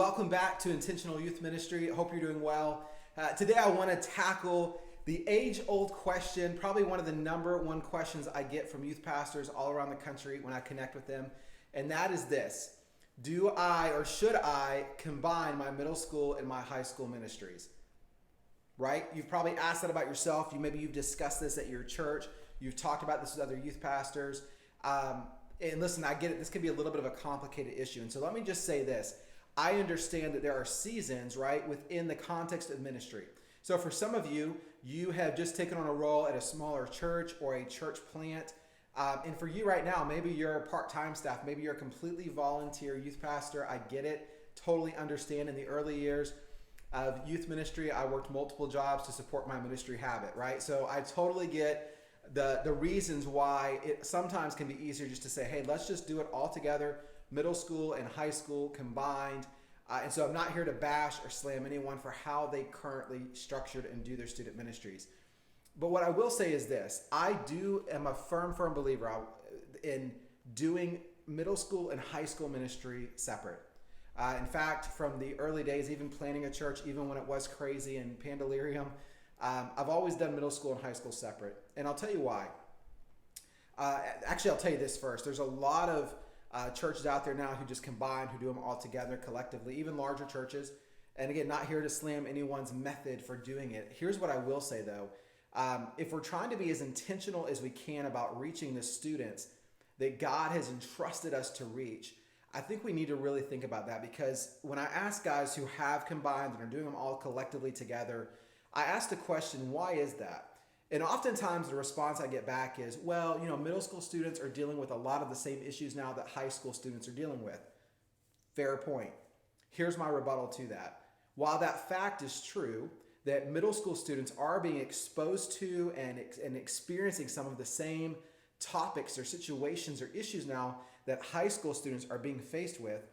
welcome back to Intentional Youth Ministry. I hope you're doing well. Today I want to tackle the age-old question, probably one of the number one questions I get from youth pastors all around the country when I connect with them, and that is this: do I or should I combine my middle school and my high school ministries? Right? You've probably asked that about yourself. Maybe you've discussed this at your church. You've talked about this with other youth pastors. And listen, I get it. This can be a little bit of a complicated issue. And so let me just say this. I understand that there are seasons, right, within the context of ministry. So for some of you, you have just taken on a role at a smaller church or a church plant. And for you right now, maybe you're a part-time staff. Maybe you're a completely volunteer youth pastor. I get it. Totally understand. In the early years of youth ministry, I worked multiple jobs to support my ministry habit, right? So I totally get the reasons why it sometimes can be easier just to say, hey, let's just do it all together, middle school and high school combined. And so I'm not here to bash or slam anyone for how they currently structured and do their student ministries. But what I will say is this: I am a firm believer in doing middle school and high school ministry separate. In fact, from the early days, even planning a church, even when it was crazy and pandalirium, I've always done middle school and high school separate. And I'll tell you why. Actually, I'll tell you this first. There's a lot of churches out there now who just combine, who do them all together collectively, even larger churches. And again, not here to slam anyone's method for doing it. Here's what I will say though. If we're trying to be as intentional as we can about reaching the students that God has entrusted us to reach, I think we need to really think about that, because when I ask guys who have combined and are doing them all collectively together, I ask the question, why is that? And oftentimes the response I get back is, well, middle school students are dealing with a lot of the same issues now that high school students are dealing with. Fair point. Here's my rebuttal to that. While that fact is true, that middle school students are being exposed to and experiencing some of the same topics or situations or issues now that high school students are being faced with,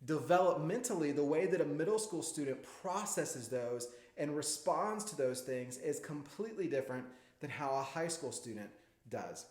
developmentally, the way that a middle school student processes those and responds to those things is completely different than how a high school student does.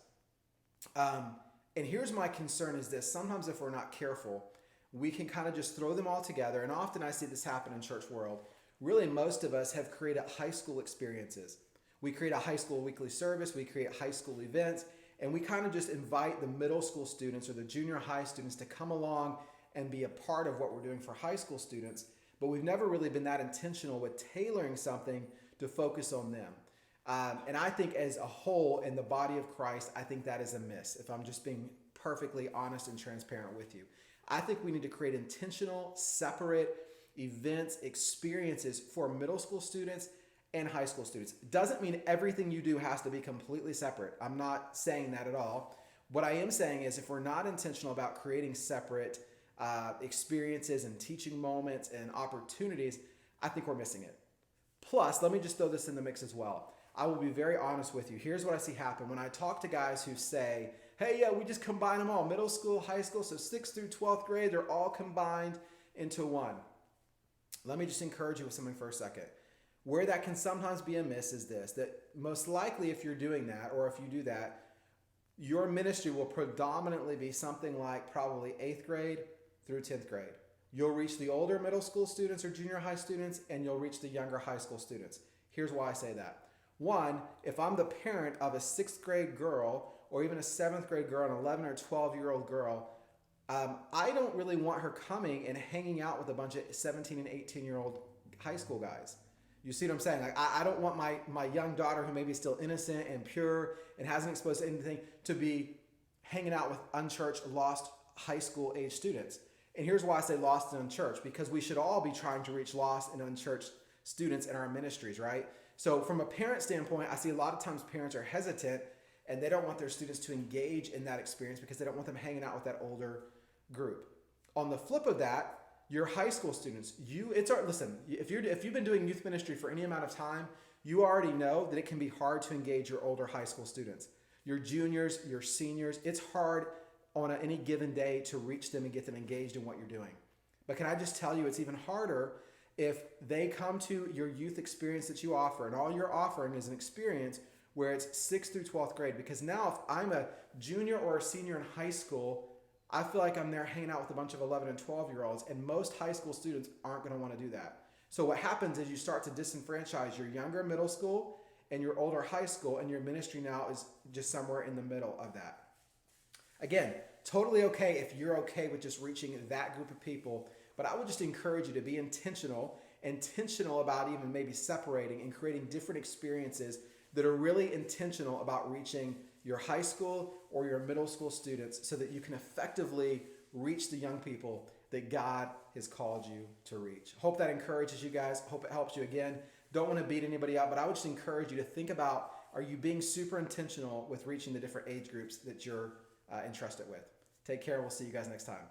And here's my concern is this: sometimes if we're not careful, we can kind of just throw them all together. And often I see this happen in church world. Really, most of us have created high school experiences. We create a high school weekly service, we create high school events, and we kind of just invite the middle school students or the junior high students to come along and be a part of what we're doing for high school students. But we've never really been that intentional with tailoring something to focus on them. And I think as a whole in the body of Christ, I think that is a miss, if I'm just being perfectly honest and transparent with you. I think we need to create intentional, separate events, experiences for middle school students and high school students. Doesn't mean everything you do has to be completely separate. I'm not saying that at all. What I am saying is if we're not intentional about creating separate experiences and teaching moments and opportunities, I think we're missing it. Plus, let me just throw this in the mix as well. I will be very honest with you. Here's what I see happen when I talk to guys who say, hey, yeah, we just combine them all, middle school, high school, so 6th through 12th grade, they're all combined into one. Let me just encourage you with something for a second. Where that can sometimes be a miss is this: that most likely if you're doing that, or if you do that, your ministry will predominantly be something like probably 8th grade through 10th grade. You'll reach the older middle school students or junior high students, and you'll reach the younger high school students. Here's why I say that. One, if I'm the parent of a 6th grade girl or even a 7th grade girl, an 11 or 12-year-old girl, I don't really want her coming and hanging out with a bunch of 17 and 18-year-old high school guys. You see what I'm saying? Like, I don't want my young daughter, who may be still innocent and pure and hasn't exposed to anything, to be hanging out with unchurched, lost high school age students. And here's why I say lost and unchurched: because we should all be trying to reach lost and unchurched students in our ministries, right? So from a parent standpoint, I see a lot of times parents are hesitant and they don't want their students to engage in that experience because they don't want them hanging out with that older group. On the flip of that, your high school students, listen, if you've been doing youth ministry for any amount of time, you already know that it can be hard to engage your older high school students. Your juniors, your seniors, it's hard on any given day to reach them and get them engaged in what you're doing. But can I just tell you, it's even harder if they come to your youth experience that you offer, and all you're offering is an experience where it's 6th through 12th grade. Because now if I'm a junior or a senior in high school, I feel like I'm there hanging out with a bunch of 11 and 12-year-olds, and most high school students aren't going to want to do that. So what happens is you start to disenfranchise your younger middle school and your older high school, and your ministry now is just somewhere in the middle of that. Again, totally okay if you're okay with just reaching that group of people, but I would just encourage you to be intentional about even maybe separating and creating different experiences that are really intentional about reaching your high school or your middle school students so that you can effectively reach the young people that God has called you to reach. Hope that encourages you guys. Hope it helps you. Again, don't want to beat anybody up, but I would just encourage you to think about, are you being super intentional with reaching the different age groups that you're entrusted with? Take care. We'll see you guys next time.